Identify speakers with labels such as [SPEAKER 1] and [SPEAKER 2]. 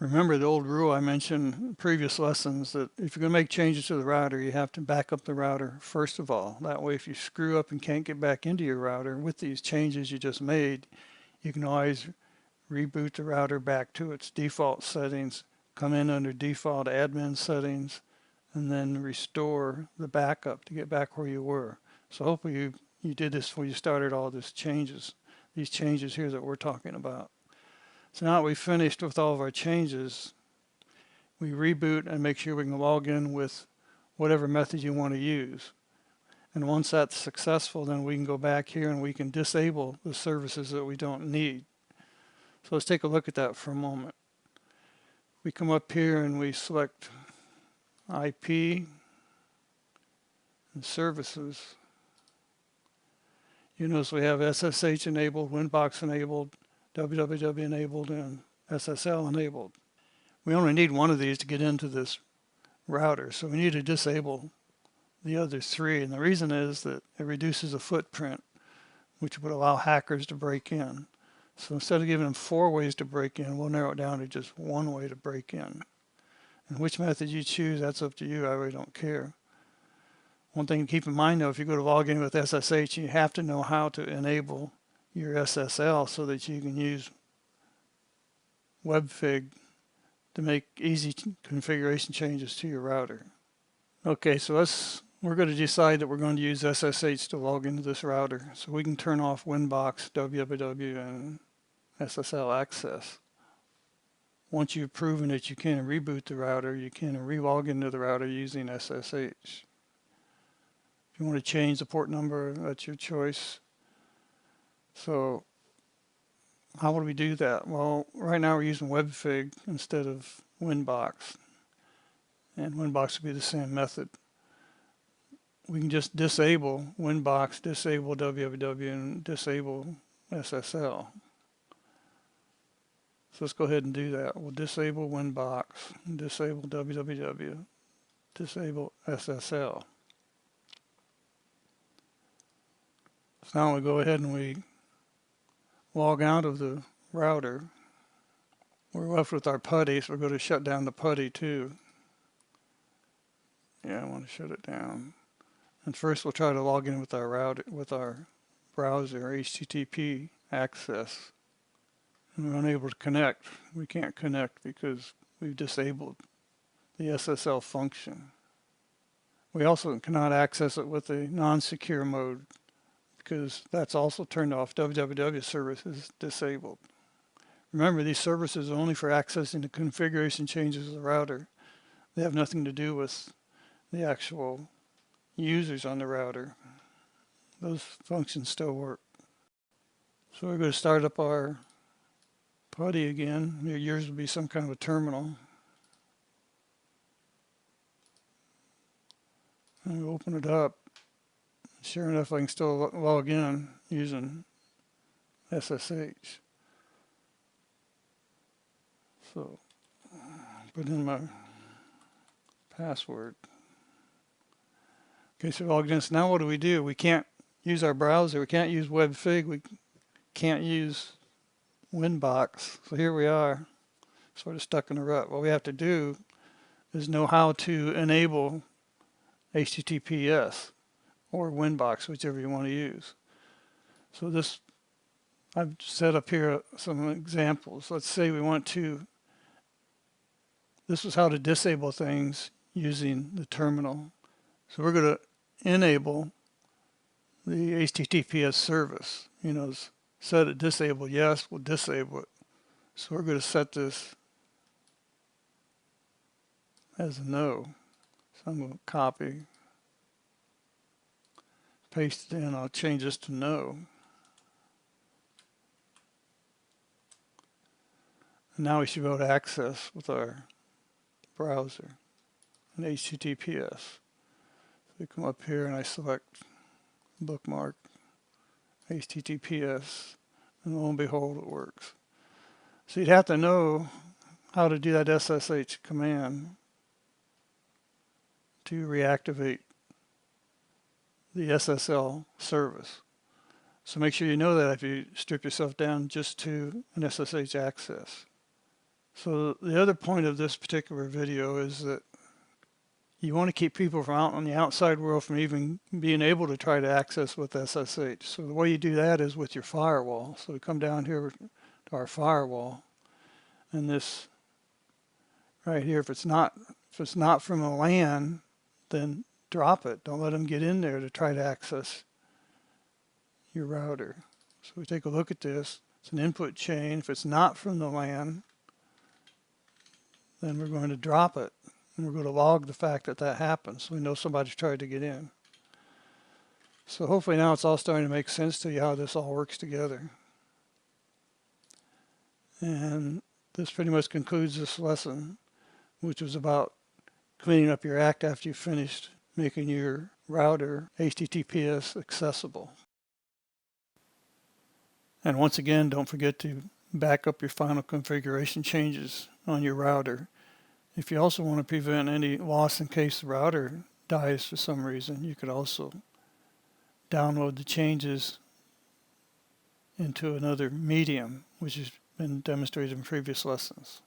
[SPEAKER 1] Remember the old rule I mentioned in previous lessons that if you're going to make changes to the router, you have to back up the router first of all. That way, if you screw up and can't get back into your router with these changes you just made, you can always reboot the router back to its default settings, come in under default admin settings, and then restore the backup to get back where you were. So hopefully you did this before you started all these changes here that we're talking about. So now that we've finished with all of our changes, we reboot and make sure we can log in with whatever method you want to use. And once that's successful, then we can go back here and we can disable the services that we don't need. So let's take a look at that for a moment. We come up here and we select IP and services. You notice we have SSH enabled, Winbox enabled, www enabled, and SSL enabled. We only need one of these to get into this router, so we need to disable the other three. And the reason is that it reduces the footprint, which would allow hackers to break in. So instead of giving them 4 ways to break in, we'll narrow it down to just 1 way to break in. And which method you choose, that's up to you. I really don't care. One thing to keep in mind though, if you go to log in with SSH, you have to know how to enable your SSL so that you can use WebFig to make easy configuration changes to your router. Okay, so we're going to decide that we're going to use SSH to log into this router. So we can turn off Winbox, www, and SSL access. Once you've proven that you can reboot the router, you can re-log into the router using SSH. If you want to change the port number, that's your choice. So how would we do that? Well, right now we're using WebFig instead of Winbox. And Winbox would be the same method. We can just disable Winbox, disable www, and disable SSL. So let's go ahead and do that. We'll disable Winbox, disable www, disable SSL. So now we go ahead and we log out of the router. We're left with our PuTTY, so we're going to shut down the PuTTY too. Yeah, I want to shut it down. And first we'll try to log in with our router, with our browser, HTTP access. And we're unable to connect. We can't connect because we've disabled the SSL function. We also cannot access it with a non-secure mode because that's also turned off. www service is disabled. Remember, these services are only for accessing the configuration changes of the router. They have nothing to do with the actual users on the router. Those functions still work. So we're going to start up our PuTTY again. Yours will be some kind of a terminal. And we open it up. Sure enough, I can still log in using SSH. So put in my password. Okay, so logged in. So now what do? We can't use our browser. We can't use WebFig. We can't use Winbox. So here we are, sort of stuck in a rut. What we have to do is know how to enable HTTPS or Winbox, whichever you want to use. So this, I've set up here some examples. Let's say we want to, this is how to disable things using the terminal. So we're going to enable the HTTPS service. You know, set it disable, yes, we'll disable it. So we're going to set this as a no. So I'm going to copy, paste it in, I'll change this to no. And now we should be able to access with our browser and HTTPS. So we come up here and I select bookmark, HTTPS, and lo and behold, it works. So you'd have to know how to do that SSH command to reactivate the SSL service. So make sure you know that if you strip yourself down just to an SSH access. So the other point of this particular video is that you want to keep people from out on the outside world from even being able to try to access with SSH. So the way you do that is with your firewall. So we come down here to our firewall, and this right here, if it's not from a LAN, then drop it. Don't let them get in there to try to access your router. So we take a look at this. It's an input chain. If it's not from the LAN, then we're going to drop it. And we're going to log the fact that that happens, so we know somebody's tried to get in. So hopefully now it's all starting to make sense to you how this all works together. And this pretty much concludes this lesson, which was about cleaning up your act after you finished making your router HTTPS accessible. And once again, don't forget to back up your final configuration changes on your router. If you also want to prevent any loss in case the router dies for some reason, you could also download the changes into another medium, which has been demonstrated in previous lessons.